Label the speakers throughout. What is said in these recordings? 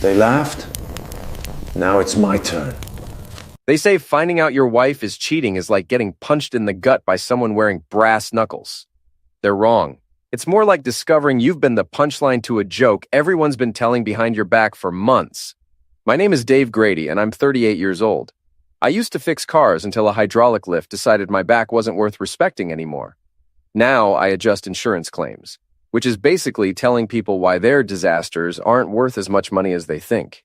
Speaker 1: They laughed. Now it's my turn.
Speaker 2: They say finding out your wife is cheating is like getting punched in the gut by someone wearing brass knuckles. They're wrong. It's more like discovering you've been the punchline to a joke everyone's been telling behind your back for months. My name is Dave Grady, and I'm 38 years old. I used to fix cars until a hydraulic lift decided my back wasn't worth respecting anymore. Now I adjust insurance claims, which is basically telling people why their disasters aren't worth as much money as they think.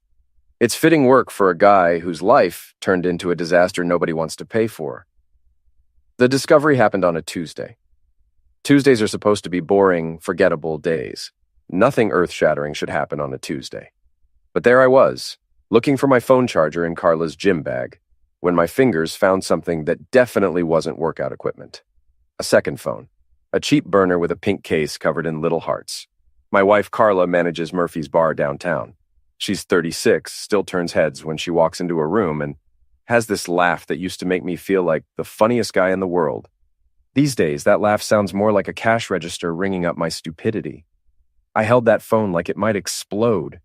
Speaker 2: It's fitting work for a guy whose life turned into a disaster nobody wants to pay for. The discovery happened on a Tuesday. Tuesdays are supposed to be boring, forgettable days. Nothing earth-shattering should happen on a Tuesday. But there I was, looking for my phone charger in Carla's gym bag, when my fingers found something that definitely wasn't workout equipment. A second phone. A cheap burner with a pink case covered in little hearts. My wife Carla manages Murphy's Bar downtown. She's 36, still turns heads when she walks into a room, and has this laugh that used to make me feel like the funniest guy in the world. These days, that laugh sounds more like a cash register ringing up my stupidity. I held that phone like it might explode.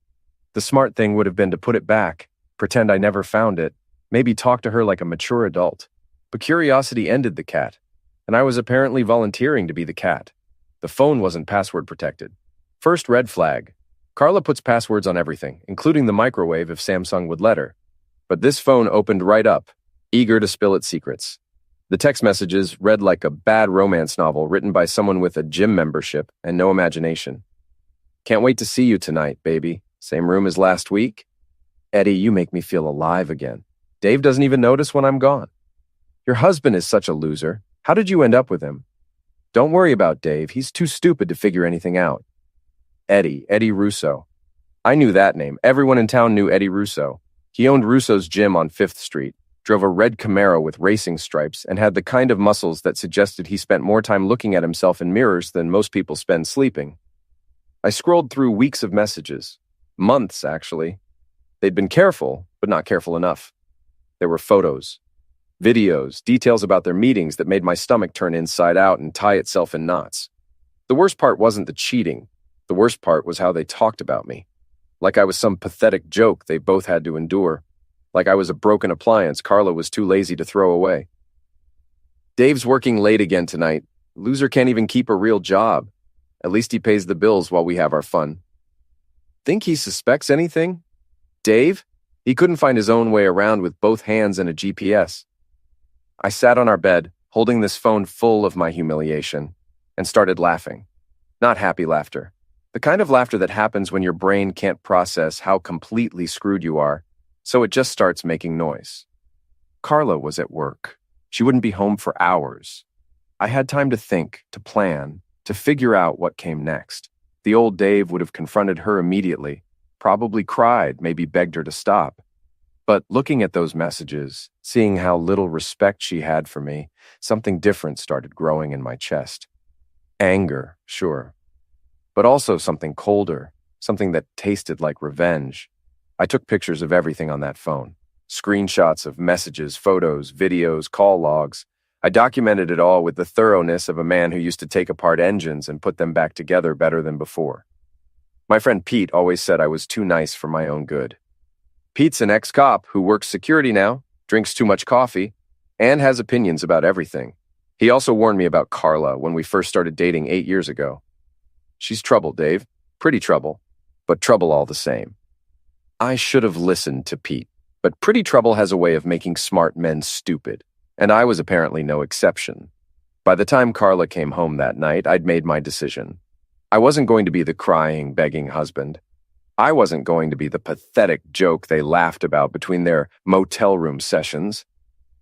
Speaker 2: The smart thing would have been to put it back, pretend I never found it, maybe talk to her like a mature adult. But curiosity ended the cat, and I was apparently volunteering to be the cat. The phone wasn't password protected. First red flag. Carla puts passwords on everything, including the microwave if Samsung would let her. But this phone opened right up, eager to spill its secrets. The text messages read like a bad romance novel written by someone with a gym membership and no imagination. Can't wait to see you tonight, baby. Same room as last week? Eddie, you make me feel alive again. Dave doesn't even notice when I'm gone. Your husband is such a loser. How did you end up with him? Don't worry about Dave. He's too stupid to figure anything out. Eddie Russo. I knew that name. Everyone in town knew Eddie Russo. He owned Russo's gym on 5th Street, drove a red Camaro with racing stripes, and had the kind of muscles that suggested he spent more time looking at himself in mirrors than most people spend sleeping. I scrolled through weeks of messages. Months, actually. They'd been careful, but not careful enough. There were photos, videos, details about their meetings that made my stomach turn inside out and tie itself in knots. The worst part wasn't the cheating. The worst part was how they talked about me. Like I was some pathetic joke they both had to endure. Like I was a broken appliance Carla was too lazy to throw away. Dave's working late again tonight. Loser can't even keep a real job. At least he pays the bills while we have our fun. Think he suspects anything? Dave? He couldn't find his own way around with both hands and a GPS. I sat on our bed, holding this phone full of my humiliation, and started laughing. Not happy laughter. The kind of laughter that happens when your brain can't process how completely screwed you are, so it just starts making noise. Carla was at work. She wouldn't be home for hours. I had time to think, to plan, to figure out what came next. The old Dave would have confronted her immediately, probably cried, maybe begged her to stop. But looking at those messages, seeing how little respect she had for me, something different started growing in my chest. Anger, sure. But also something colder, something that tasted like revenge. I took pictures of everything on that phone. Screenshots of messages, photos, videos, call logs. I documented it all with the thoroughness of a man who used to take apart engines and put them back together better than before. My friend Pete always said I was too nice for my own good. Pete's an ex-cop who works security now, drinks too much coffee, and has opinions about everything. He also warned me about Carla when we first started dating 8 years ago. She's trouble, Dave. Pretty trouble, but trouble all the same. I should have listened to Pete, but pretty trouble has a way of making smart men stupid, and I was apparently no exception. By the time Carla came home that night, I'd made my decision. I wasn't going to be the crying, begging husband. I wasn't going to be the pathetic joke they laughed about between their motel room sessions.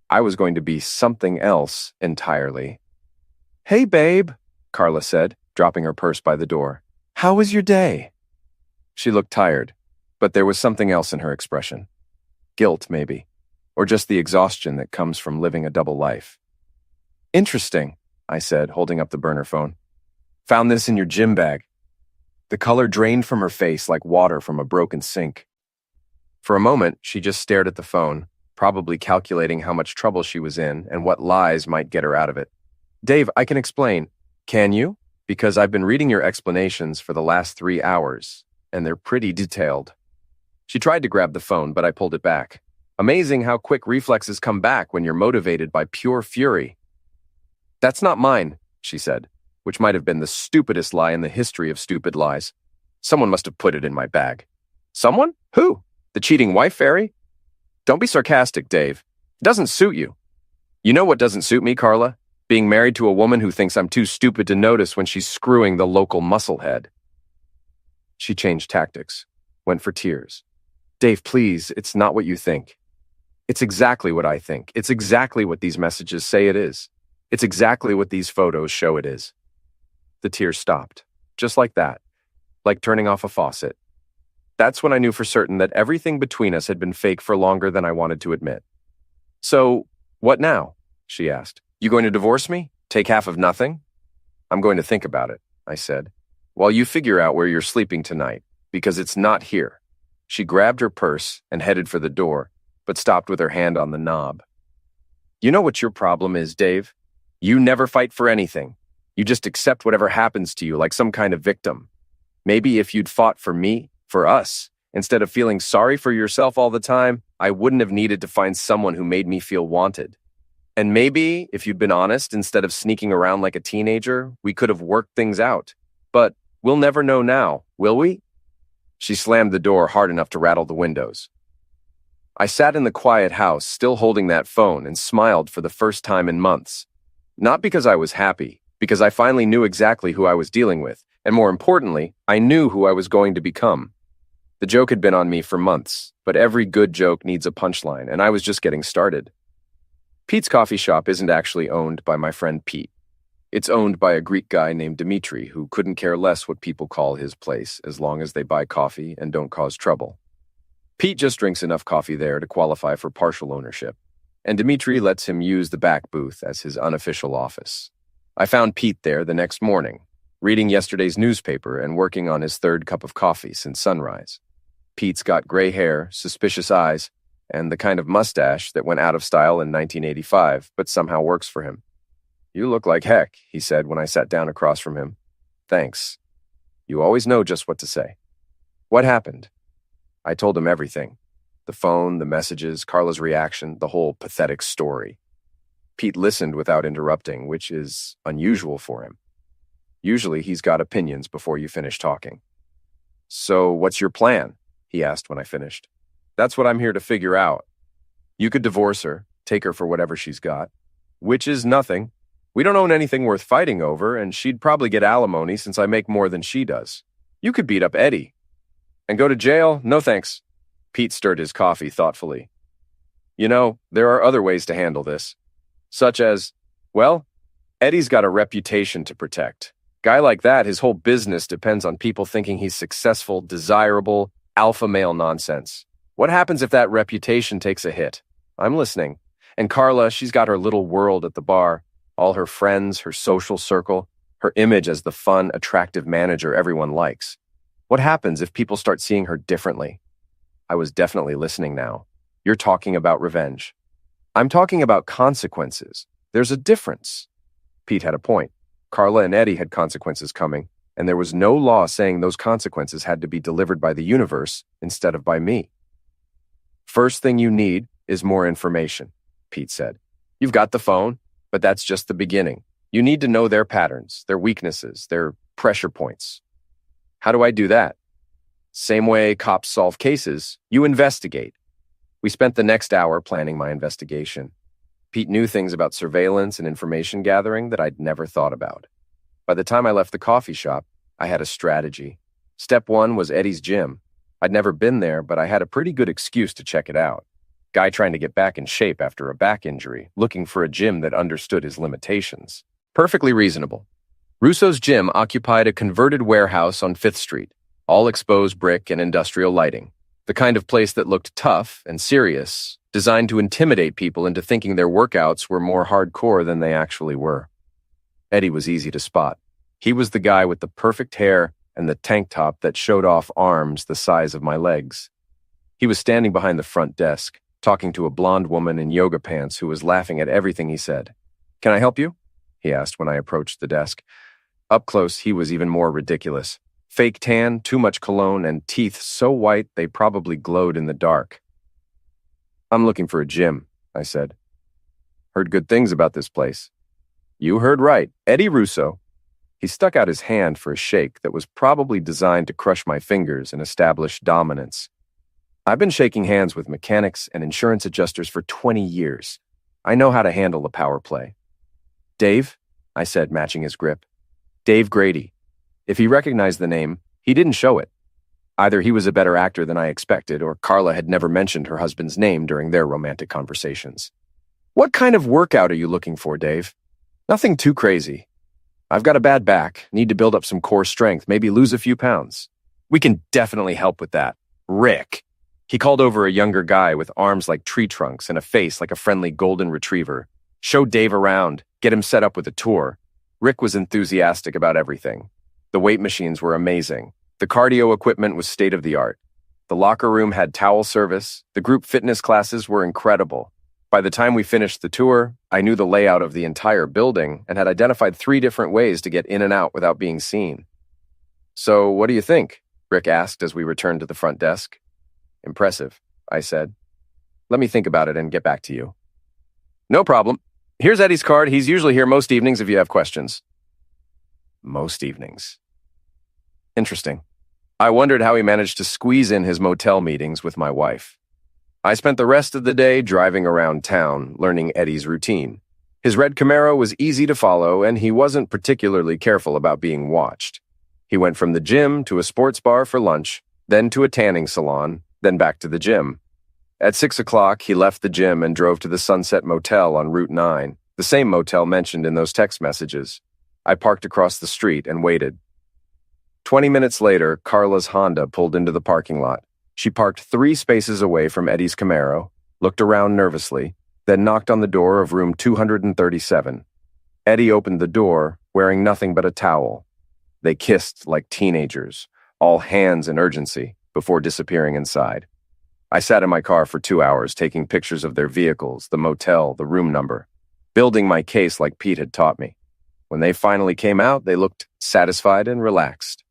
Speaker 2: I was going to be something else entirely. "Hey, babe," Carla said, dropping her purse by the door. "How was your day?" She looked tired, but there was something else in her expression. Guilt, maybe, or just the exhaustion that comes from living a double life. "Interesting," I said, holding up the burner phone. "Found this in your gym bag." The color drained from her face like water from a broken sink. For a moment, she just stared at the phone, probably calculating how much trouble she was in and what lies might get her out of it. "Dave, I can explain." "Can you?" "Because I've been reading your explanations for the last 3 hours, and they're pretty detailed." She tried to grab the phone, but I pulled it back. Amazing how quick reflexes come back when you're motivated by pure fury. "That's not mine," she said, which might have been the stupidest lie in the history of stupid lies. Someone must have put it in my bag. Someone? Who? The cheating wife fairy? Don't be sarcastic, Dave. It doesn't suit you. You know what doesn't suit me, Carla? Being married to a woman who thinks I'm too stupid to notice when she's screwing the local musclehead. She changed tactics, went for tears. Dave, please, it's not what you think. It's exactly what I think. It's exactly what these messages say it is. It's exactly what these photos show it is. The tears stopped, just like that, like turning off a faucet. That's when I knew for certain that everything between us had been fake for longer than I wanted to admit. "So, what now?" she asked. "You going to divorce me? Take half of nothing?" "I'm going to think about it," I said, "while you figure out where you're sleeping tonight, because it's not here." She grabbed her purse and headed for the door, but stopped with her hand on the knob. "You know what your problem is, Dave? You never fight for anything. You just accept whatever happens to you like some kind of victim. Maybe if you'd fought for me, for us, instead of feeling sorry for yourself all the time, I wouldn't have needed to find someone who made me feel wanted. And maybe, if you'd been honest instead of sneaking around like a teenager, we could have worked things out. But we'll never know now, will we?" She slammed the door hard enough to rattle the windows. I sat in the quiet house, still holding that phone, and smiled for the first time in months. Not because I was happy, because I finally knew exactly who I was dealing with, and more importantly, I knew who I was going to become. The joke had been on me for months, but every good joke needs a punchline, and I was just getting started. Pete's coffee shop isn't actually owned by my friend Pete. It's owned by a Greek guy named Dimitri who couldn't care less what people call his place as long as they buy coffee and don't cause trouble. Pete just drinks enough coffee there to qualify for partial ownership, and Dimitri lets him use the back booth as his unofficial office. I found Pete there the next morning, reading yesterday's newspaper and working on his third cup of coffee since sunrise. Pete's got gray hair, suspicious eyes, and the kind of mustache that went out of style in 1985, but somehow works for him. "You look like heck," he said when I sat down across from him. "Thanks. You always know just what to say." "What happened?" I told him everything. The phone, the messages, Carla's reaction, the whole pathetic story. Pete listened without interrupting, which is unusual for him. Usually he's got opinions before you finish talking. "So what's your plan?" he asked when I finished. "That's what I'm here to figure out. You could divorce her, take her for whatever she's got, which is nothing. We don't own anything worth fighting over, and she'd probably get alimony since I make more than she does. You could beat up Eddie. And go to jail? No thanks." Pete stirred his coffee thoughtfully. "You know, there are other ways to handle this. Such as, well, Eddie's got a reputation to protect. Guy like that, his whole business depends on people thinking he's successful, desirable, alpha male nonsense. What happens if that reputation takes a hit? I'm listening. And Carla, she's got her little world at the bar, all her friends, her social circle, her image as the fun, attractive manager everyone likes. What happens if people start seeing her differently?" I was definitely listening now. "You're talking about revenge. I'm talking about consequences. There's a difference." Pete had a point. Carla and Eddie had consequences coming, and there was no law saying those consequences had to be delivered by the universe instead of by me. "First thing you need is more information," Pete said. "You've got the phone, but that's just the beginning. You need to know their patterns, their weaknesses, their pressure points." "How do I do that?" "Same way cops solve cases, you investigate." We spent the next hour planning my investigation. Pete knew things about surveillance and information gathering that I'd never thought about. By the time I left the coffee shop, I had a strategy. Step one was Eddie's gym. I'd never been there, but I had a pretty good excuse to check it out. Guy trying to get back in shape after a back injury, looking for a gym that understood his limitations. Perfectly reasonable. Russo's gym occupied a converted warehouse on 5th Street, all exposed brick and industrial lighting. The kind of place that looked tough and serious, designed to intimidate people into thinking their workouts were more hardcore than they actually were. Eddie was easy to spot. He was the guy with the perfect hair and the tank top that showed off arms the size of my legs. He was standing behind the front desk, talking to a blonde woman in yoga pants who was laughing at everything he said. "Can I help you?" he asked when I approached the desk. Up close, he was even more ridiculous. Fake tan, too much cologne, and teeth so white they probably glowed in the dark. "I'm looking for a gym," I said. "Heard good things about this place." "You heard right. Eddie Russo." He stuck out his hand for a shake that was probably designed to crush my fingers and establish dominance. "I've been shaking hands with mechanics and insurance adjusters for 20 years. I know how to handle a power play." "Dave?" I said, matching his grip. "Dave Grady." If he recognized the name, he didn't show it. Either he was a better actor than I expected, or Carla had never mentioned her husband's name during their romantic conversations. "What kind of workout are you looking for, Dave?" "Nothing too crazy. I've got a bad back, need to build up some core strength, maybe lose a few pounds." "We can definitely help with that. Rick." He called over a younger guy with arms like tree trunks and a face like a friendly golden retriever. "Show Dave around, get him set up with a tour." Rick was enthusiastic about everything. The weight machines were amazing. The cardio equipment was state-of-the-art. The locker room had towel service. The group fitness classes were incredible. By the time we finished the tour, I knew the layout of the entire building and had identified 3 different ways to get in and out without being seen. "So, what do you think?" Rick asked as we returned to the front desk. "Impressive," I said. "Let me think about it and get back to you." "No problem. Here's Eddie's card. He's usually here most evenings if you have questions." Most evenings. Interesting. I wondered how he managed to squeeze in his motel meetings with my wife. I spent the rest of the day driving around town, learning Eddie's routine. His red Camaro was easy to follow, and he wasn't particularly careful about being watched. He went from the gym to a sports bar for lunch, then to a tanning salon, then back to the gym. At 6 o'clock, he left the gym and drove to the Sunset Motel on Route 9, the same motel mentioned in those text messages. I parked across the street and waited. 20 minutes later, Carla's Honda pulled into the parking lot. She parked 3 spaces away from Eddie's Camaro, looked around nervously, then knocked on the door of room 237. Eddie opened the door, wearing nothing but a towel. They kissed like teenagers, all hands and urgency, before disappearing inside. I sat in my car for 2 hours, taking pictures of their vehicles, the motel, the room number, building my case like Pete had taught me. When they finally came out, they looked satisfied and relaxed.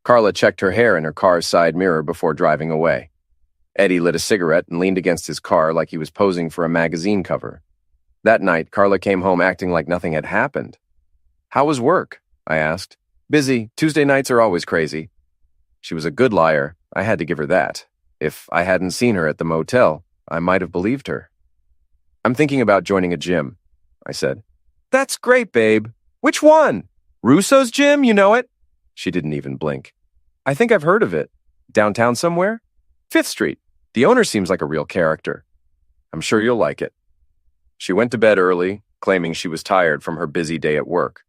Speaker 2: Carla checked her hair in her car's side mirror before driving away. Eddie lit a cigarette and leaned against his car like he was posing for a magazine cover. That night, Carla came home acting like nothing had happened. "How was work?" I asked. "Busy. Tuesday nights are always crazy." She was a good liar. I had to give her that. If I hadn't seen her at the motel, I might have believed her. "I'm thinking about joining a gym," I said. "That's great, babe. Which one? Russo's gym, you know it?" She didn't even blink. "I think I've heard of it. Downtown somewhere? 5th Street. The owner seems like a real character. I'm sure you'll like it." She went to bed early, claiming she was tired from her busy day at work.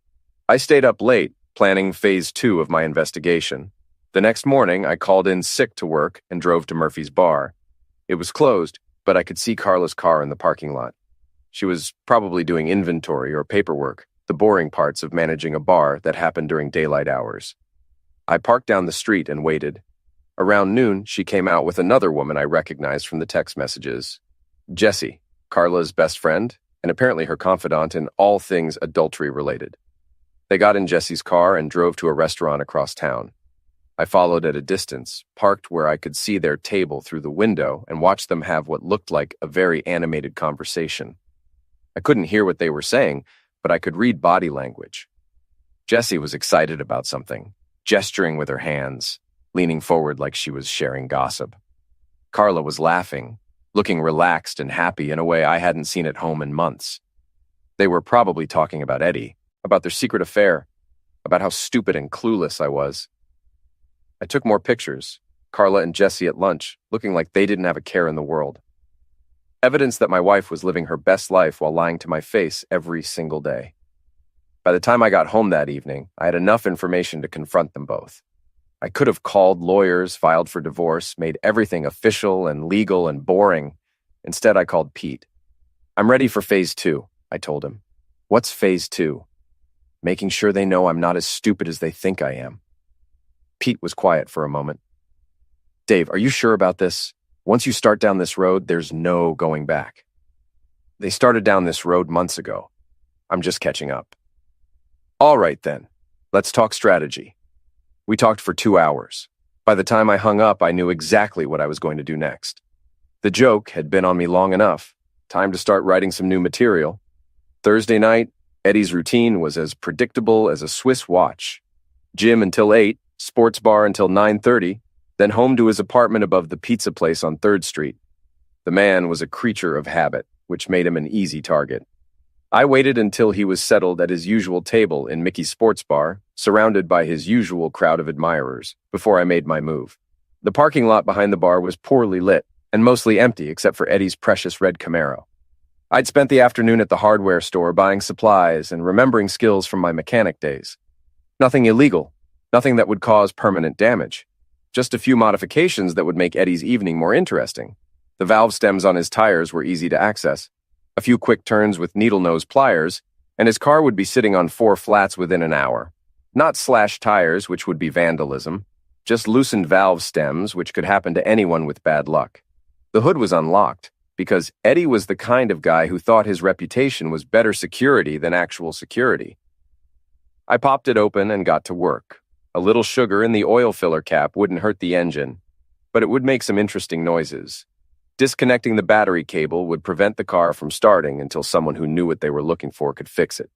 Speaker 2: I stayed up late, planning phase 2 of my investigation. The next morning, I called in sick to work and drove to Murphy's bar. It was closed, but I could see Carla's car in the parking lot. She was probably doing inventory or paperwork, the boring parts of managing a bar that happened during daylight hours. I parked down the street and waited. Around noon, she came out with another woman I recognized from the text messages. Jessie, Carla's best friend, and apparently her confidant in all things adultery-related. They got in Jessie's car and drove to a restaurant across town. I followed at a distance, parked where I could see their table through the window and watched them have what looked like a very animated conversation. I couldn't hear what they were saying, but I could read body language. Jessie was excited about something, gesturing with her hands, leaning forward like she was sharing gossip. Carla was laughing, looking relaxed and happy in a way I hadn't seen at home in months. They were probably talking about Eddie, about their secret affair, about how stupid and clueless I was. I took more pictures, Carla and Jessie at lunch, looking like they didn't have a care in the world. Evidence that my wife was living her best life while lying to my face every single day. By the time I got home that evening, I had enough information to confront them both. I could have called lawyers, filed for divorce, made everything official and legal and boring. Instead, I called Pete. "I'm ready for phase 2, I told him. "What's phase 2? "Making sure they know I'm not as stupid as they think I am." Pete was quiet for a moment. "Dave, are you sure about this? Once you start down this road, there's no going back." "They started down this road months ago. I'm just catching up." "All right then, let's talk strategy." We talked for 2 hours. By the time I hung up, I knew exactly what I was going to do next. The joke had been on me long enough. Time to start writing some new material. Thursday night, Eddie's routine was as predictable as a Swiss watch. Gym until 8, sports bar until 9:30, then home to his apartment above the pizza place on 3rd Street. The man was a creature of habit, which made him an easy target. I waited until he was settled at his usual table in Mickey's sports bar, surrounded by his usual crowd of admirers, before I made my move. The parking lot behind the bar was poorly lit, and mostly empty except for Eddie's precious red Camaro. I'd spent the afternoon at the hardware store buying supplies and remembering skills from my mechanic days. Nothing illegal, nothing that would cause permanent damage. Just a few modifications that would make Eddie's evening more interesting. The valve stems on his tires were easy to access. A few quick turns with needle-nose pliers, and his car would be sitting on 4 flats within an hour. Not slashed tires, which would be vandalism. Just loosened valve stems, which could happen to anyone with bad luck. The hood was unlocked, because Eddie was the kind of guy who thought his reputation was better security than actual security. I popped it open and got to work. A little sugar in the oil filler cap wouldn't hurt the engine, but it would make some interesting noises. Disconnecting the battery cable would prevent the car from starting until someone who knew what they were looking for could fix it.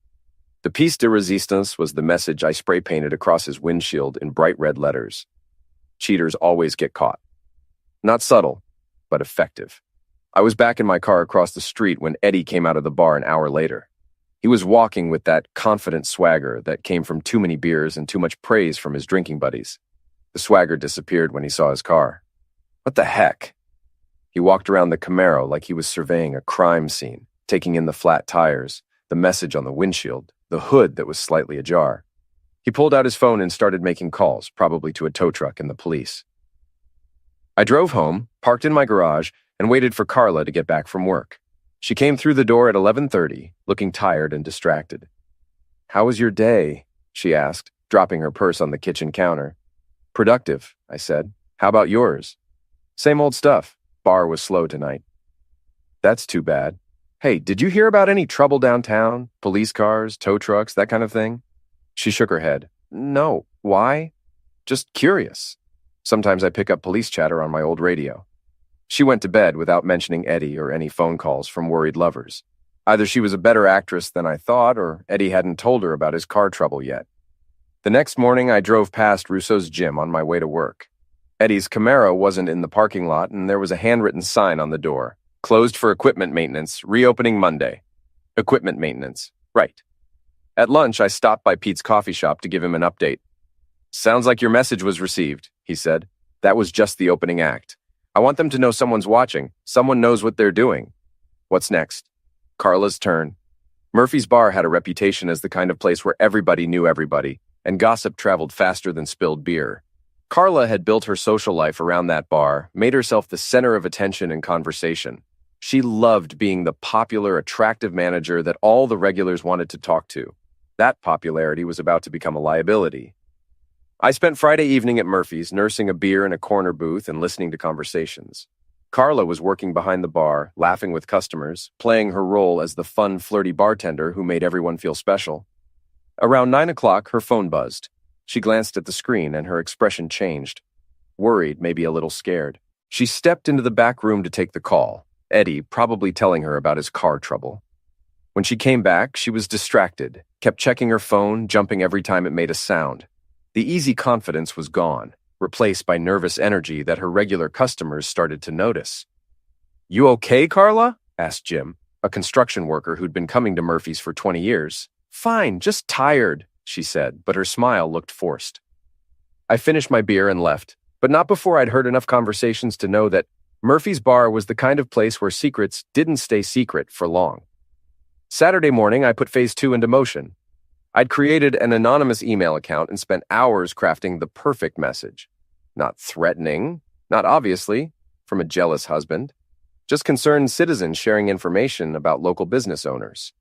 Speaker 2: The piece de resistance was the message I spray-painted across his windshield in bright red letters. Cheaters always get caught. Not subtle, but effective. I was back in my car across the street when Eddie came out of the bar an hour later. He was walking with that confident swagger that came from too many beers and too much praise from his drinking buddies. The swagger disappeared when he saw his car. What the heck? He walked around the Camaro like he was surveying a crime scene, taking in the flat tires, the message on the windshield, the hood that was slightly ajar. He pulled out his phone and started making calls, probably to a tow truck and the police. I drove home, parked in my garage, and waited for Carla to get back from work. She came through the door at 11:30, looking tired and distracted. "How was your day?" she asked, dropping her purse on the kitchen counter. "Productive," I said. "How about yours?" "Same old stuff. Bar was slow tonight." "That's too bad. Hey, did you hear about any trouble downtown? Police cars, tow trucks, that kind of thing?" She shook her head. "No. Why?" "Just curious. Sometimes I pick up police chatter on my old radio." She went to bed without mentioning Eddie or any phone calls from worried lovers. Either she was a better actress than I thought, or Eddie hadn't told her about his car trouble yet. The next morning, I drove past Russo's gym on my way to work. Eddie's Camaro wasn't in the parking lot, and there was a handwritten sign on the door. "Closed for equipment maintenance, reopening Monday." Equipment maintenance. Right. At lunch, I stopped by Pete's coffee shop to give him an update. "Sounds like your message was received," he said. "That was just the opening act. I want them to know someone's watching. Someone knows what they're doing." "What's next?" Carla's turn. Murphy's Bar had a reputation as the kind of place where everybody knew everybody, and gossip traveled faster than spilled beer. Carla had built her social life around that bar, made herself the center of attention and conversation. She loved being the popular, attractive manager that all the regulars wanted to talk to. That popularity was about to become a liability. I spent Friday evening at Murphy's, nursing a beer in a corner booth and listening to conversations. Carla was working behind the bar, laughing with customers, playing her role as the fun, flirty bartender who made everyone feel special. Around 9 o'clock, her phone buzzed. She glanced at the screen and her expression changed. Worried, maybe a little scared. She stepped into the back room to take the call, Eddie probably telling her about his car trouble. When she came back, she was distracted, kept checking her phone, jumping every time it made a sound. The easy confidence was gone, replaced by nervous energy that her regular customers started to notice. "You okay, Carla?" asked Jim, a construction worker who'd been coming to Murphy's for 20 years. "Fine, just tired," she said, but her smile looked forced. I finished my beer and left, but not before I'd heard enough conversations to know that Murphy's Bar was the kind of place where secrets didn't stay secret for long. Saturday morning, I put phase 2 into motion. I'd created an anonymous email account and spent hours crafting the perfect message. Not threatening, not obviously, from a jealous husband, just concerned citizens sharing information about local business owners.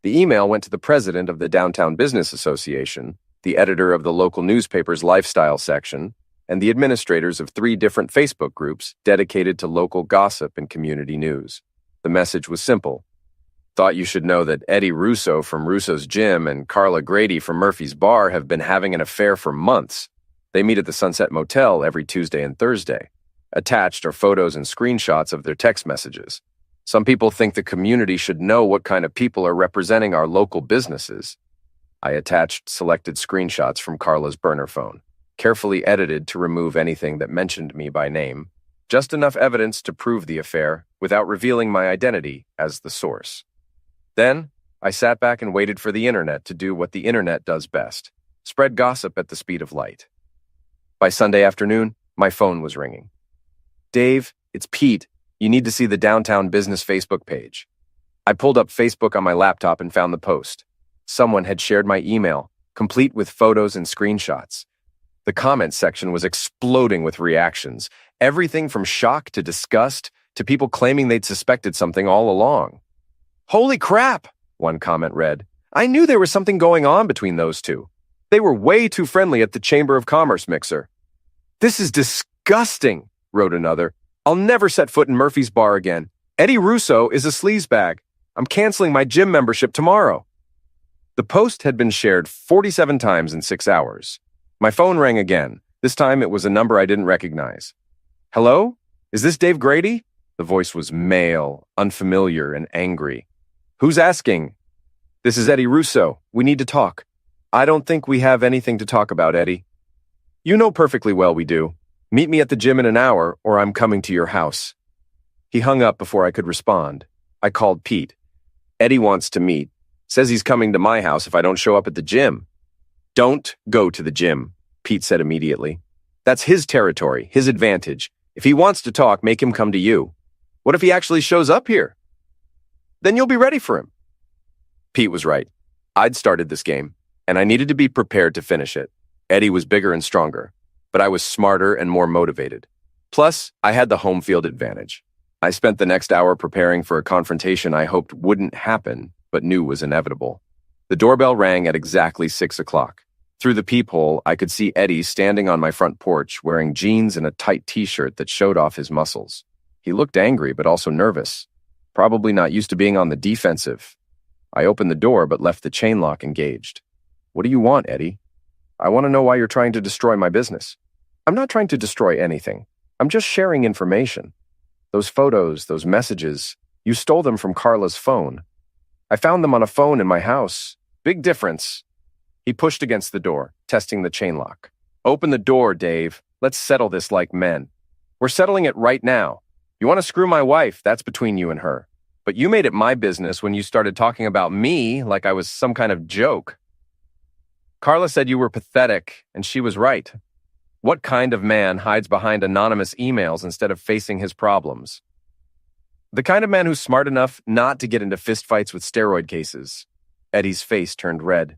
Speaker 2: The email went to the president of the Downtown Business Association, the editor of the local newspaper's lifestyle section, and the administrators of 3 different Facebook groups dedicated to local gossip and community news. The message was simple. Thought you should know that Eddie Russo from Russo's Gym and Carla Grady from Murphy's Bar have been having an affair for months. They meet at the Sunset Motel every Tuesday and Thursday. Attached are photos and screenshots of their text messages. Some people think the community should know what kind of people are representing our local businesses. I attached selected screenshots from Carla's burner phone, carefully edited to remove anything that mentioned me by name, just enough evidence to prove the affair without revealing my identity as the source. Then, I sat back and waited for the internet to do what the internet does best: spread gossip at the speed of light. By Sunday afternoon, my phone was ringing. "Dave, it's Pete. You need to see the Downtown Business Facebook page." I pulled up Facebook on my laptop and found the post. Someone had shared my email, complete with photos and screenshots. The comments section was exploding with reactions, everything from shock to disgust to people claiming they'd suspected something all along. "Holy crap," one comment read. "I knew there was something going on between those two. They were way too friendly at the Chamber of Commerce mixer." "This is disgusting," wrote another. "I'll never set foot in Murphy's bar again. Eddie Russo is a sleazebag. I'm canceling my gym membership tomorrow." The post had been shared 47 times in 6 hours. My phone rang again. This time it was a number I didn't recognize. "Hello? Is this Dave Grady?" The voice was male, unfamiliar, and angry. "Who's asking?" "This is Eddie Russo. We need to talk." "I don't think we have anything to talk about, Eddie." "You know perfectly well we do. Meet me at the gym in an hour, or I'm coming to your house." He hung up before I could respond. I called Pete. "Eddie wants to meet. Says he's coming to my house if I don't show up at the gym." "Don't go to the gym," Pete said immediately. "That's his territory, his advantage. If he wants to talk, make him come to you." "What if he actually shows up here?" "Then you'll be ready for him." Pete was right. I'd started this game, and I needed to be prepared to finish it. Eddie was bigger and stronger, but I was smarter and more motivated. Plus, I had the home field advantage. I spent the next hour preparing for a confrontation I hoped wouldn't happen, but knew was inevitable. The doorbell rang at exactly 6 o'clock. Through the peephole, I could see Eddie standing on my front porch wearing jeans and a tight t-shirt that showed off his muscles. He looked angry, but also nervous. Probably not used to being on the defensive. I opened the door, but left the chain lock engaged. "What do you want, Eddie?" "I want to know why you're trying to destroy my business." "I'm not trying to destroy anything. I'm just sharing information. Those photos, those messages, you stole them from Carla's phone. I found them on a phone in my house. Big difference." He pushed against the door, testing the chain lock. "Open the door, Dave. Let's settle this like men. We're settling it right now. You want to screw my wife, that's between you and her. But you made it my business when you started talking about me like I was some kind of joke. Carla said you were pathetic, and she was right. What kind of man hides behind anonymous emails instead of facing his problems? The kind of man who's smart enough not to get into fistfights with steroid cases." Eddie's face turned red.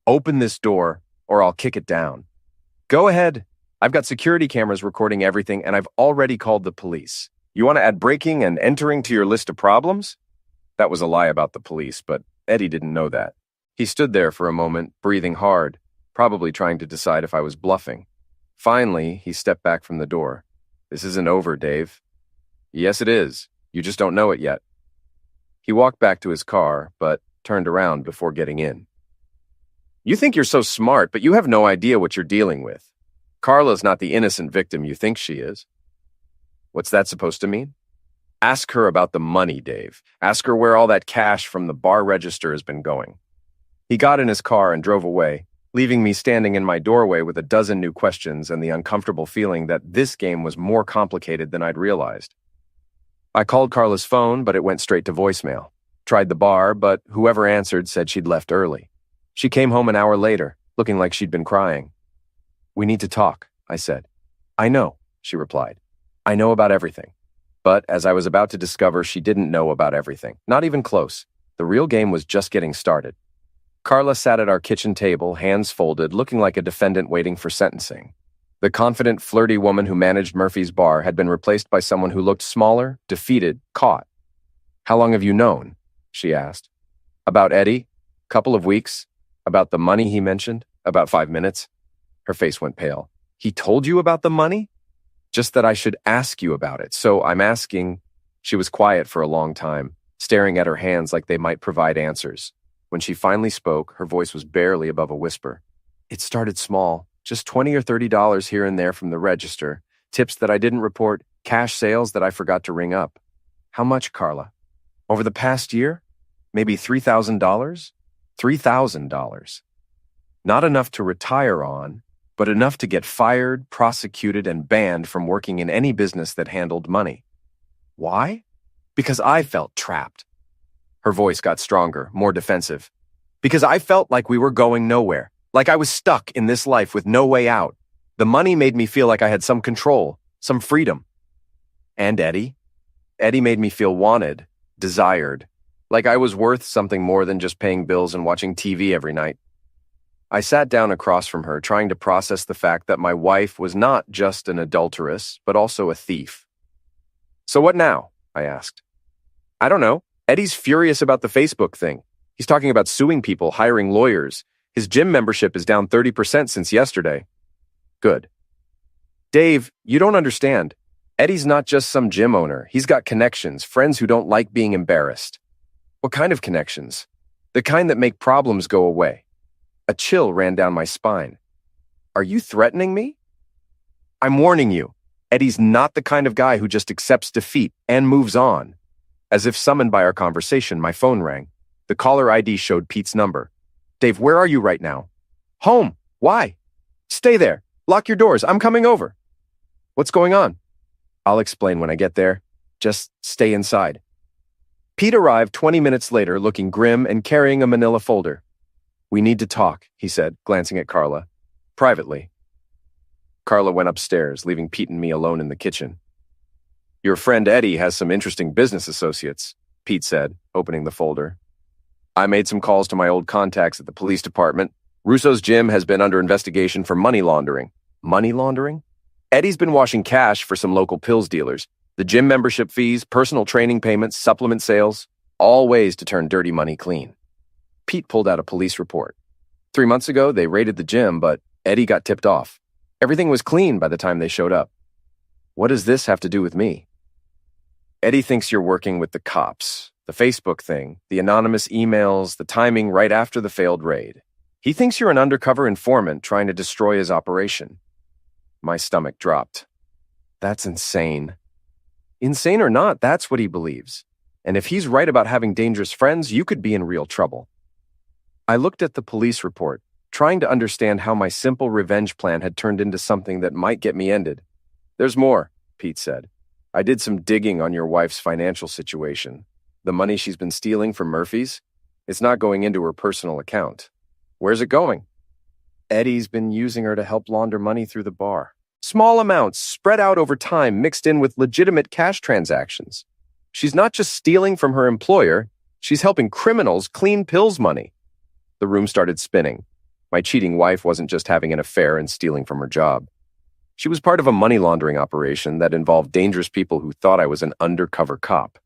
Speaker 2: "Open this door, or I'll kick it down." "Go ahead. I've got security cameras recording everything, and I've already called the police. You want to add breaking and entering to your list of problems?" That was a lie about the police, but Eddie didn't know that. He stood there for a moment, breathing hard, probably trying to decide if I was bluffing. Finally, he stepped back from the door. "This isn't over, Dave." "Yes, it is. You just don't know it yet." He walked back to his car, but turned around before getting in. "You think you're so smart, but you have no idea what you're dealing with. Carla's not the innocent victim you think she is." "What's that supposed to mean?" "Ask her about the money, Dave. Ask her where all that cash from the bar register has been going." He got in his car and drove away, leaving me standing in my doorway with a dozen new questions and the uncomfortable feeling that this game was more complicated than I'd realized. I called Carla's phone, but it went straight to voicemail. Tried the bar, but whoever answered said she'd left early. She came home an hour later, looking like she'd been crying. "We need to talk," I said. "I know," she replied. "I know about everything." But as I was about to discover, she didn't know about everything. Not even close. The real game was just getting started. Carla sat at our kitchen table, hands folded, looking like a defendant waiting for sentencing. The confident, flirty woman who managed Murphy's bar had been replaced by someone who looked smaller, defeated, caught. "How long have you known?" she asked. "About Eddie? Couple of weeks. About the money he mentioned? About 5 minutes." Her face went pale. "He told you about the money?" "Just that I should ask you about it, so I'm asking." She was quiet for a long time, staring at her hands like they might provide answers. When she finally spoke, her voice was barely above a whisper. "It started small. Just $20 or $30 here and there from the register, tips that I didn't report, cash sales that I forgot to ring up. How much, Carla? Over the past year? Maybe $3,000? $3,000. Not enough to retire on, but enough to get fired, prosecuted, and banned from working in any business that handled money. Why? Because I felt trapped. Her voice got stronger, more defensive. Because I felt like we were going nowhere, like I was stuck in this life with no way out. The money made me feel like I had some control, some freedom. And Eddie? Eddie made me feel wanted, desired, like I was worth something more than just paying bills and watching TV every night. I sat down across from her, trying to process the fact that my wife was not just an adulteress, but also a thief. So what now? I asked. I don't know. Eddie's furious about the Facebook thing. He's talking about suing people, hiring lawyers. His gym membership is down 30% since yesterday. Good. Dave, you don't understand. Eddie's not just some gym owner. He's got connections, friends who don't like being embarrassed. What kind of connections? The kind that make problems go away. A chill ran down my spine. Are you threatening me? I'm warning you. Eddie's not the kind of guy who just accepts defeat and moves on. As if summoned by our conversation, my phone rang. The caller ID showed Pete's number. Dave, where are you right now? Home. Why? Stay there. Lock your doors. I'm coming over. What's going on? I'll explain when I get there. Just stay inside. Pete arrived 20 minutes later, looking grim and carrying a manila folder. We need to talk, he said, glancing at Carla. Privately. Carla went upstairs, leaving Pete and me alone in the kitchen. Your friend Eddie has some interesting business associates, Pete said, opening the folder. I made some calls to my old contacts at the police department. Russo's gym has been under investigation for money laundering. Money laundering? Eddie's been washing cash for some local pills dealers. The gym membership fees, personal training payments, supplement sales, all ways to turn dirty money clean. Pete pulled out a police report. 3 months ago, they raided the gym, but Eddie got tipped off. Everything was clean by the time they showed up. What does this have to do with me? Eddie thinks you're working with the cops. The Facebook thing, the anonymous emails, the timing right after the failed raid. He thinks you're an undercover informant trying to destroy his operation. My stomach dropped. That's insane. Insane or not, that's what he believes. And if he's right about having dangerous friends, you could be in real trouble. I looked at the police report, trying to understand how my simple revenge plan had turned into something that might get me ended. There's more, Pete said. I did some digging on your wife's financial situation. The money she's been stealing from Murphy's, it's not going into her personal account. Where's it going? Eddie's been using her to help launder money through the bar. Small amounts spread out over time mixed in with legitimate cash transactions. She's not just stealing from her employer, she's helping criminals clean pills money. The room started spinning. My cheating wife wasn't just having an affair and stealing from her job. She was part of a money laundering operation that involved dangerous people who thought I was an undercover cop.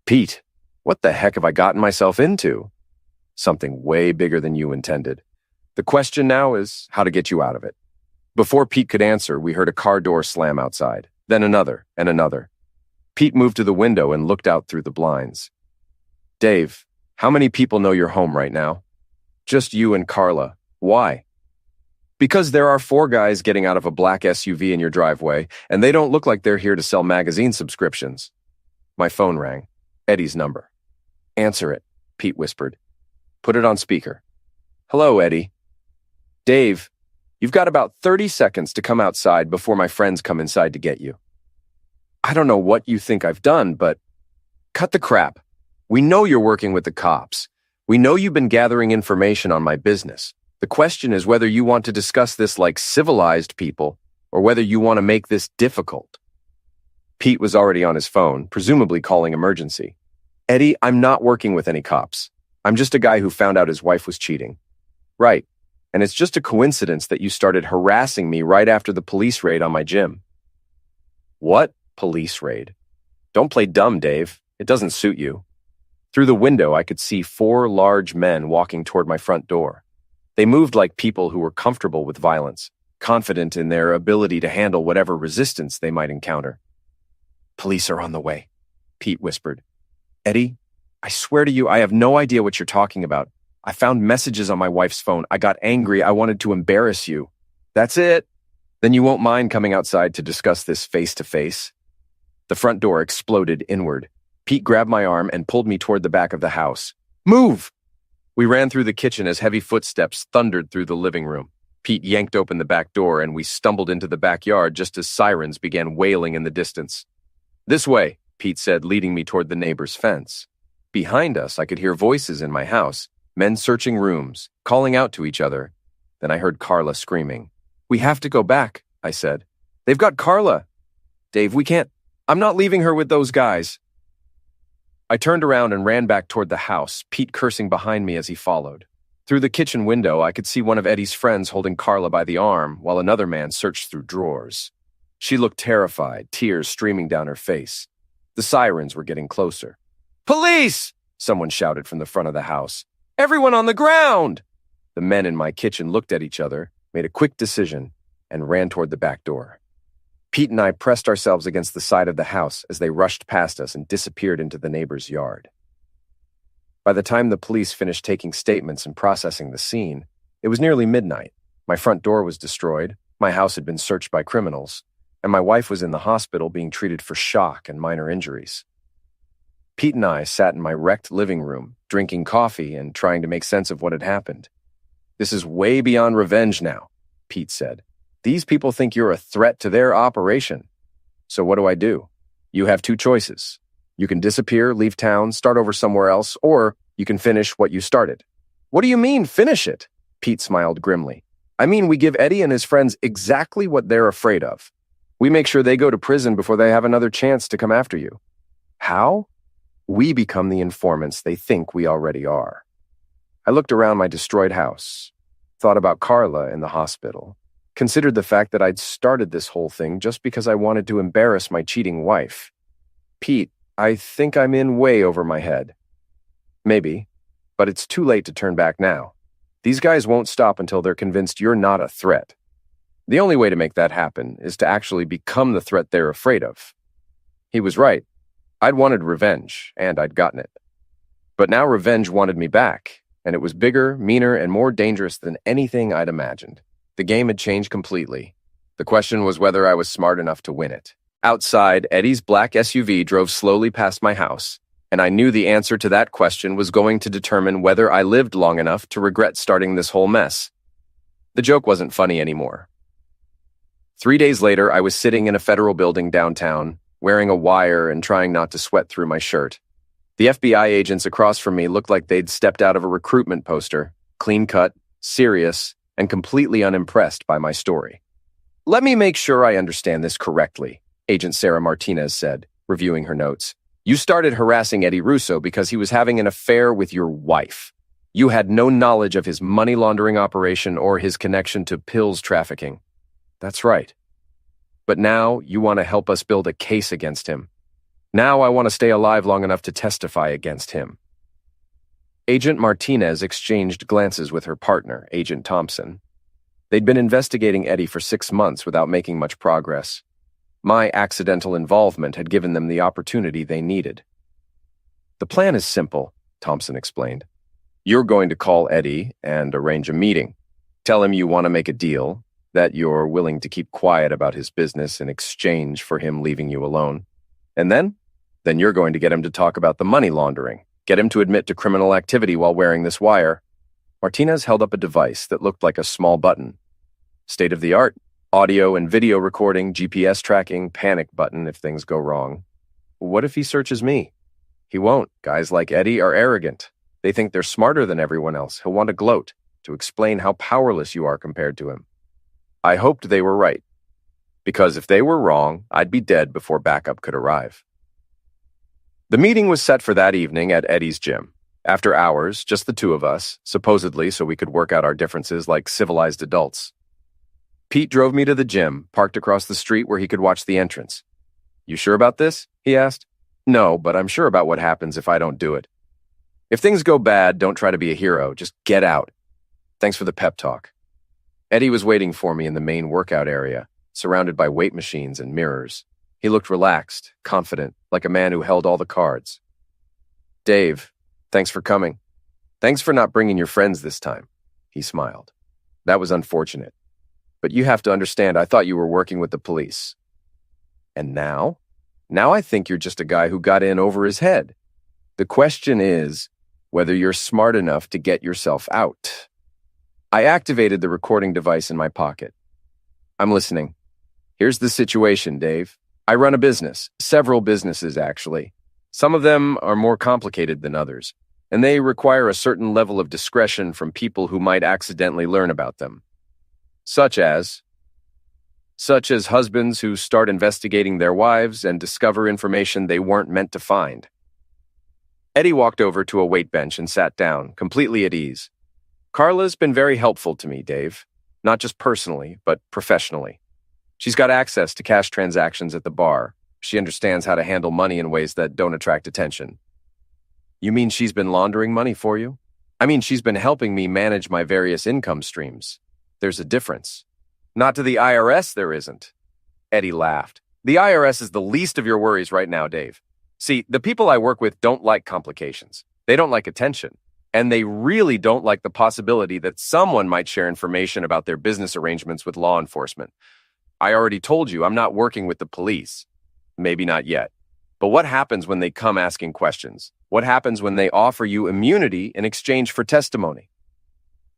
Speaker 2: Pete, what the heck have I gotten myself into? Something way bigger than you intended. The question now is how to get you out of it. Before Pete could answer, we heard a car door slam outside, then another and another. Pete moved to the window and looked out through the blinds. Dave, how many people know you're home right now? Just you and Carla. Why? Because there are 4 guys getting out of a black SUV in your driveway, and they don't look like they're here to sell magazine subscriptions. My phone rang. Eddie's number. Answer it, Pete whispered. Put it on speaker. Hello, Eddie. Dave, you've got about 30 seconds to come outside before my friends come inside to get you. I don't know what you think I've done, but cut the crap. We know you're working with the cops. We know you've been gathering information on my business. The question is whether you want to discuss this like civilized people or whether you want to make this difficult. Pete was already on his phone, presumably calling emergency. Eddie, I'm not working with any cops. I'm just a guy who found out his wife was cheating. Right. And it's just a coincidence that you started harassing me right after the police raid on my gym. What police raid? Don't play dumb, Dave. It doesn't suit you. Through the window, I could see 4 large men walking toward my front door. They moved like people who were comfortable with violence, confident in their ability to handle whatever resistance they might encounter. Police are on the way, Pete whispered. Eddie, I swear to you, I have no idea what you're talking about. I found messages on my wife's phone. I got angry. I wanted to embarrass you. That's it. Then you won't mind coming outside to discuss this face to face. The front door exploded inward. Pete grabbed my arm and pulled me toward the back of the house. Move! We ran through the kitchen as heavy footsteps thundered through the living room. Pete yanked open the back door and we stumbled into the backyard just as sirens began wailing in the distance. This way, Pete said, leading me toward the neighbor's fence. Behind us, I could hear voices in my house, men searching rooms, calling out to each other. Then I heard Carla screaming. We have to go back, I said. They've got Carla. Dave, we can't. I'm not leaving her with those guys. I turned around and ran back toward the house, Pete cursing behind me as he followed. Through the kitchen window, I could see one of Eddie's friends holding Carla by the arm while another man searched through drawers. She looked terrified, tears streaming down her face. The sirens were getting closer. Police! Someone shouted from the front of the house. Everyone on the ground! The men in my kitchen looked at each other, made a quick decision, and ran toward the back door. Pete and I pressed ourselves against the side of the house as they rushed past us and disappeared into the neighbor's yard. By the time the police finished taking statements and processing the scene, it was nearly midnight. My front door was destroyed, my house had been searched by criminals, and my wife was in the hospital being treated for shock and minor injuries. Pete and I sat in my wrecked living room, drinking coffee and trying to make sense of what had happened. This is way beyond revenge now, Pete said. These people think you're a threat to their operation. So what do? You have two choices. You can disappear, leave town, start over somewhere else, or you can finish what you started. What do you mean, finish it? Pete smiled grimly. I mean, we give Eddie and his friends exactly what they're afraid of. We make sure they go to prison before they have another chance to come after you. How? We become the informants they think we already are. I looked around my destroyed house, thought about Carla in the hospital, considered the fact that I'd started this whole thing just because I wanted to embarrass my cheating wife. Pete, I think I'm in way over my head. Maybe, but it's too late to turn back now. These guys won't stop until they're convinced you're not a threat. The only way to make that happen is to actually become the threat they're afraid of. He was right. I'd wanted revenge, and I'd gotten it. But now revenge wanted me back, and it was bigger, meaner, and more dangerous than anything I'd imagined. The game had changed completely. The question was whether I was smart enough to win it. Outside, Eddie's black SUV drove slowly past my house, and I knew the answer to that question was going to determine whether I lived long enough to regret starting this whole mess. The joke wasn't funny anymore. 3 days later, I was sitting in a federal building downtown, wearing a wire and trying not to sweat through my shirt. The FBI agents across from me looked like they'd stepped out of a recruitment poster, clean-cut, serious, and completely unimpressed by my story. Let me make sure I understand this correctly, Agent Sarah Martinez said, reviewing her notes. You started harassing Eddie Russo because he was having an affair with your wife. You had no knowledge of his money laundering operation or his connection to pills trafficking. That's right. But now you want to help us build a case against him. Now I want to stay alive long enough to testify against him. Agent Martinez exchanged glances with her partner, Agent Thompson. They'd been investigating Eddie for 6 months without making much progress. My accidental involvement had given them the opportunity they needed. The plan is simple, Thompson explained. You're going to call Eddie and arrange a meeting. Tell him you want to make a deal, that you're willing to keep quiet about his business in exchange for him leaving you alone. And then you're going to get him to talk about the money laundering. Get him to admit to criminal activity while wearing this wire. Martinez held up a device that looked like a small button. State of the art. Audio and video recording, GPS tracking, panic button if things go wrong. What if he searches me? He won't. Guys like Eddie are arrogant. They think they're smarter than everyone else. He'll want to gloat, to explain how powerless you are compared to him. I hoped they were right. Because if they were wrong, I'd be dead before backup could arrive. The meeting was set for that evening at Eddie's gym. After hours, just the two of us, supposedly so we could work out our differences like civilized adults. Pete drove me to the gym, parked across the street where he could watch the entrance. You sure about this? He asked. No, but I'm sure about what happens if I don't do it. If things go bad, don't try to be a hero. Just get out. Thanks for the pep talk. Eddie was waiting for me in the main workout area, surrounded by weight machines and mirrors. He looked relaxed, confident, like a man who held all the cards. Dave, thanks for coming. Thanks for not bringing your friends this time. He smiled. That was unfortunate. But you have to understand, I thought you were working with the police. And now? Now I think you're just a guy who got in over his head. The question is whether you're smart enough to get yourself out. I activated the recording device in my pocket. I'm listening. Here's the situation, Dave. I run a business, several businesses actually. Some of them are more complicated than others, and they require a certain level of discretion from people who might accidentally learn about them. Such as husbands who start investigating their wives and discover information they weren't meant to find. Eddie walked over to a weight bench and sat down, completely at ease. Carla's been very helpful to me, Dave. Not just personally, but professionally. She's got access to cash transactions at the bar. She understands how to handle money in ways that don't attract attention. You mean she's been laundering money for you? I mean, she's been helping me manage my various income streams. There's a difference. Not to the IRS, there isn't. Eddie laughed. The IRS is the least of your worries right now, Dave. See, the people I work with don't like complications. They don't like attention. And they really don't like the possibility that someone might share information about their business arrangements with law enforcement. I already told you I'm not working with the police. Maybe not yet. But what happens when they come asking questions? What happens when they offer you immunity in exchange for testimony?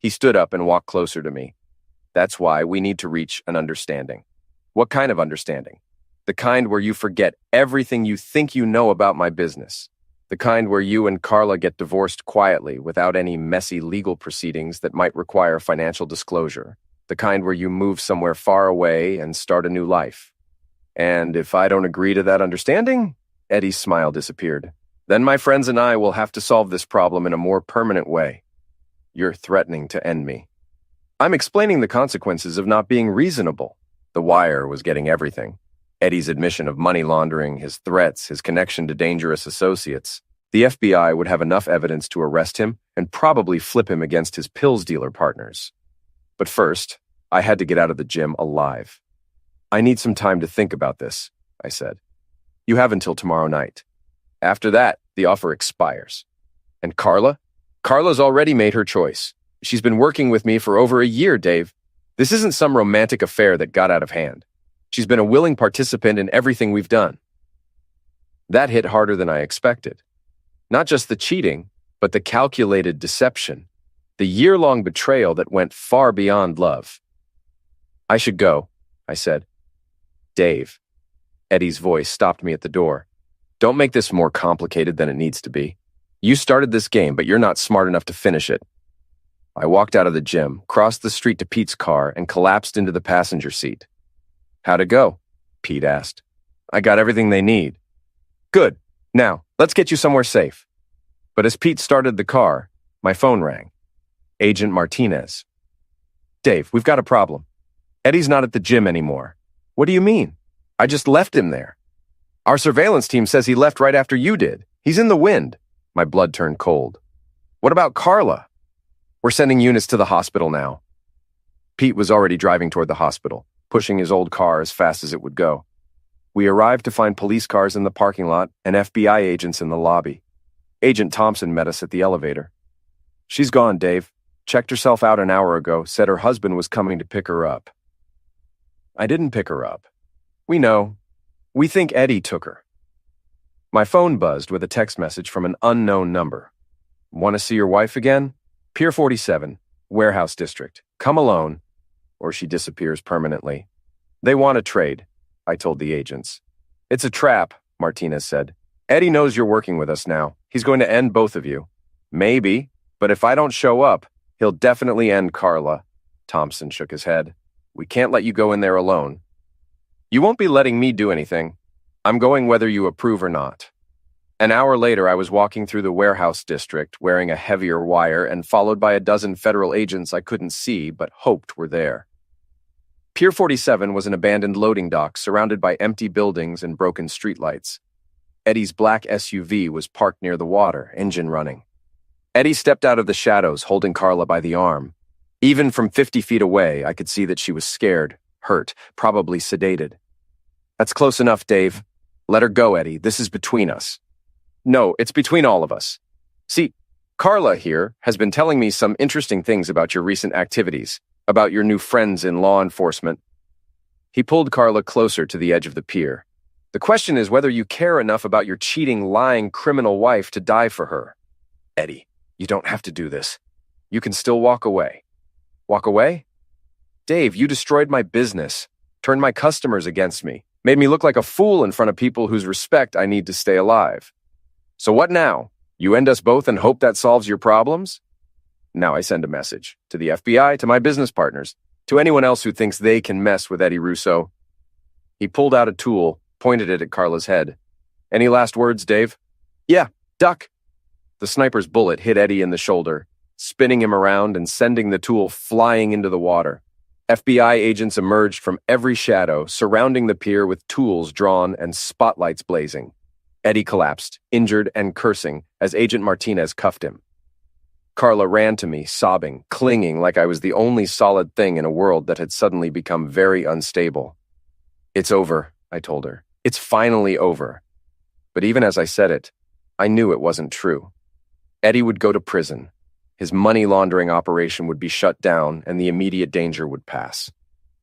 Speaker 2: He stood up and walked closer to me. That's why we need to reach an understanding. What kind of understanding? The kind where you forget everything you think you know about my business. The kind where you and Carla get divorced quietly without any messy legal proceedings that might require financial disclosure. The kind where you move somewhere far away and start a new life. And if I don't agree to that understanding, Eddie's smile disappeared. Then my friends and I will have to solve this problem in a more permanent way. You're threatening to end me. I'm explaining the consequences of not being reasonable. The Wire was getting everything. Eddie's admission of money laundering, his threats, his connection to dangerous associates. The FBI would have enough evidence to arrest him and probably flip him against his pills dealer partners. But first, I had to get out of the gym alive. I need some time to think about this, I said. You have until tomorrow night. After that, the offer expires. And Carla? Carla's already made her choice. She's been working with me for over a year, Dave. This isn't some romantic affair that got out of hand. She's been a willing participant in everything we've done. That hit harder than I expected. Not just the cheating, but the calculated deception. The year-long betrayal that went far beyond love. I should go, I said. Dave. Eddie's voice stopped me at the door. Don't make this more complicated than it needs to be. You started this game, but you're not smart enough to finish it. I walked out of the gym, crossed the street to Pete's car, and collapsed into the passenger seat. How'd it go? Pete asked. I got everything they need. Good. Now, let's get you somewhere safe. But as Pete started the car, my phone rang. Agent Martinez. Dave, we've got a problem. Eddie's not at the gym anymore. What do you mean? I just left him there. Our surveillance team says he left right after you did. He's in the wind. My blood turned cold. What about Carla? We're sending units to the hospital now. Pete was already driving toward the hospital, pushing his old car as fast as it would go. We arrived to find police cars in the parking lot and FBI agents in the lobby. Agent Thompson met us at the elevator. She's gone, Dave. Checked herself out an hour ago, said her husband was coming to pick her up. I didn't pick her up. We know. We think Eddie took her. My phone buzzed with a text message from an unknown number. Want to see your wife again? Pier 47, Warehouse District. Come alone, or she disappears permanently. They want a trade, I told the agents. It's a trap, Martinez said. Eddie knows you're working with us now. He's going to end both of you. Maybe, but if I don't show up, he'll definitely end Carla. Thompson shook his head. We can't let you go in there alone. You won't be letting me do anything. I'm going whether you approve or not. An hour later, I was walking through the Warehouse District wearing a heavier wire and followed by a dozen federal agents I couldn't see but hoped were there. Pier 47 was an abandoned loading dock surrounded by empty buildings and broken streetlights. Eddie's black SUV was parked near the water, engine running. Eddie stepped out of the shadows, holding Carla by the arm. Even from 50 feet away, I could see that she was scared, hurt, probably sedated. That's close enough, Dave. Let her go, Eddie. This is between us. No, it's between all of us. See, Carla here has been telling me some interesting things about your recent activities. About your new friends in law enforcement. He pulled Carla closer to the edge of the pier. The question is whether you care enough about your cheating, lying, criminal wife to die for her. Eddie, you don't have to do this. You can still walk away. Walk away? Dave, you destroyed my business, turned my customers against me, made me look like a fool in front of people whose respect I need to stay alive. So what now? You end us both and hope that solves your problems? Now I send a message to the FBI, to my business partners, to anyone else who thinks they can mess with Eddie Russo. He pulled out a tool, pointed it at Carla's head. Any last words, Dave? Yeah, duck. The sniper's bullet hit Eddie in the shoulder, spinning him around and sending the tool flying into the water. FBI agents emerged from every shadow, surrounding the pier with tools drawn and spotlights blazing. Eddie collapsed, injured and cursing, as Agent Martinez cuffed him. Carla ran to me, sobbing, clinging like I was the only solid thing in a world that had suddenly become very unstable. It's over, I told her. It's finally over. But even as I said it, I knew it wasn't true. Eddie would go to prison. His money laundering operation would be shut down and the immediate danger would pass.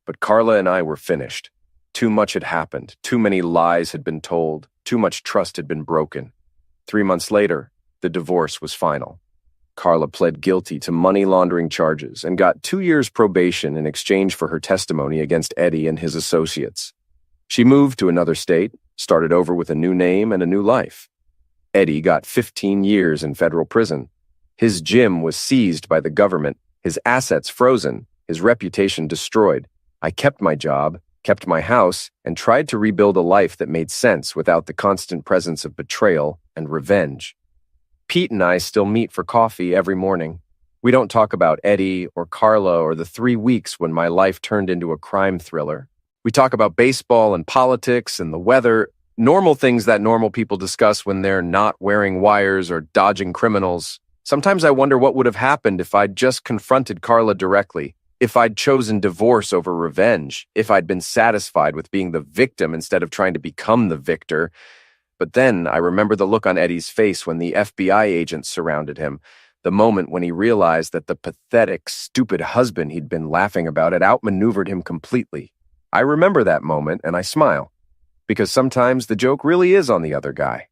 Speaker 2: But Carla and I were finished. Too much had happened. Too many lies had been told. Too much trust had been broken. 3 months later, the divorce was final. Carla pled guilty to money laundering charges and got 2 years probation in exchange for her testimony against Eddie and his associates. She moved to another state, started over with a new name and a new life. Eddie got 15 years in federal prison. His gym was seized by the government, his assets frozen, his reputation destroyed. I kept my job, kept my house, and tried to rebuild a life that made sense without the constant presence of betrayal and revenge. Pete and I still meet for coffee every morning. We don't talk about Eddie or Carla or the 3 weeks when my life turned into a crime thriller. We talk about baseball and politics and the weather, normal things that normal people discuss when they're not wearing wires or dodging criminals. Sometimes I wonder what would have happened if I'd just confronted Carla directly, if I'd chosen divorce over revenge, if I'd been satisfied with being the victim instead of trying to become the victor. But then I remember the look on Eddie's face when the FBI agents surrounded him, the moment when he realized that the pathetic, stupid husband he'd been laughing about had outmaneuvered him completely. I remember that moment and I smile, because sometimes the joke really is on the other guy.